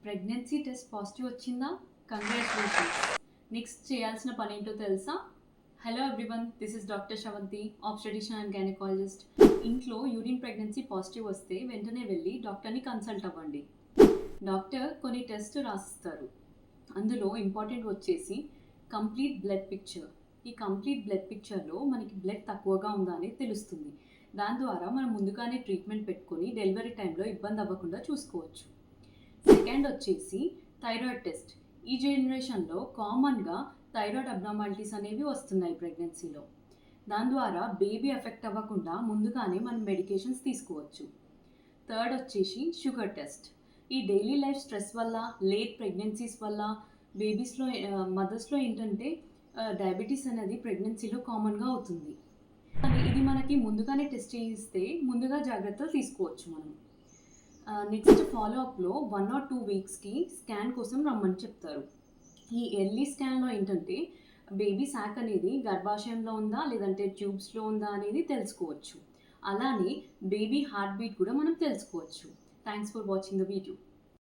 Pregnancy test positive వచ్చిందా? Congratulations. Next చేయాల్సిన పని ఏంటో తెలుసా? Hello everyone, this is doctor Sravanthi, obstetrician and gynaecologist. ఇంట్లో యూరిన్ ప్రెగ్నెన్సీ పాజిటివ్ వస్తే వెంటనే వెళ్ళి డాక్టర్ని కన్సల్ట్ అవ్వండి. డాక్టర్ కొన్ని టెస్ట్ రాసిస్తారు. అందులో ఇంపార్టెంట్ వచ్చేసి కంప్లీట్ బ్లడ్ పిక్చర్. ఈ కంప్లీట్ బ్లడ్ పిక్చర్లో మనకి బ్లడ్ తక్కువగా ఉందా అనేది తెలుస్తుంది. దాని ద్వారా మనం ముందుగానే ట్రీట్మెంట్ పెట్టుకొని డెలివరీ టైంలో ఇబ్బంది అవ్వకుండా చూసుకోవచ్చు. సెకండ్ వచ్చేసి థైరాయిడ్ టెస్ట్. ఈ జనరేషన్లో కామన్గా థైరాయిడ్ అబ్నార్మాలిటీస్ అనేవి వస్తున్నాయి ప్రెగ్నెన్సీలో. దాని ద్వారా బేబీ ఎఫెక్ట్ అవ్వకుండా ముందుగానే మనం మెడికేషన్స్ తీసుకోవచ్చు. థర్డ్ వచ్చేసి షుగర్ టెస్ట్. ఈ డైలీ లైఫ్ స్ట్రెస్ వల్ల, లేట్ ప్రెగ్నెన్సీస్ వల్ల బేబీస్లో మదర్స్లో ఏంటంటే డయాబెటీస్ అనేది ప్రెగ్నెన్సీలో కామన్గా అవుతుంది. ఇది మనకి ముందుగానే టెస్ట్ చేయిస్తే ముందుగా జాగ్రత్తలు తీసుకోవచ్చు మనం. నెక్స్ట్ ఫాలోఅప్లో 1 or 2 వీక్స్కి స్కాన్ కోసం రమ్మని చెప్తారు. ఈ ఎర్లీ స్కాన్లో ఏంటంటే బేబీ శాక్ అనేది గర్భాశయంలో ఉందా లేదంటే ట్యూబ్స్లో ఉందా అనేది తెలుసుకోవచ్చు. అలానే బేబీ హార్ట్ బీట్ కూడా మనం తెలుసుకోవచ్చు. Thanks for watching the video.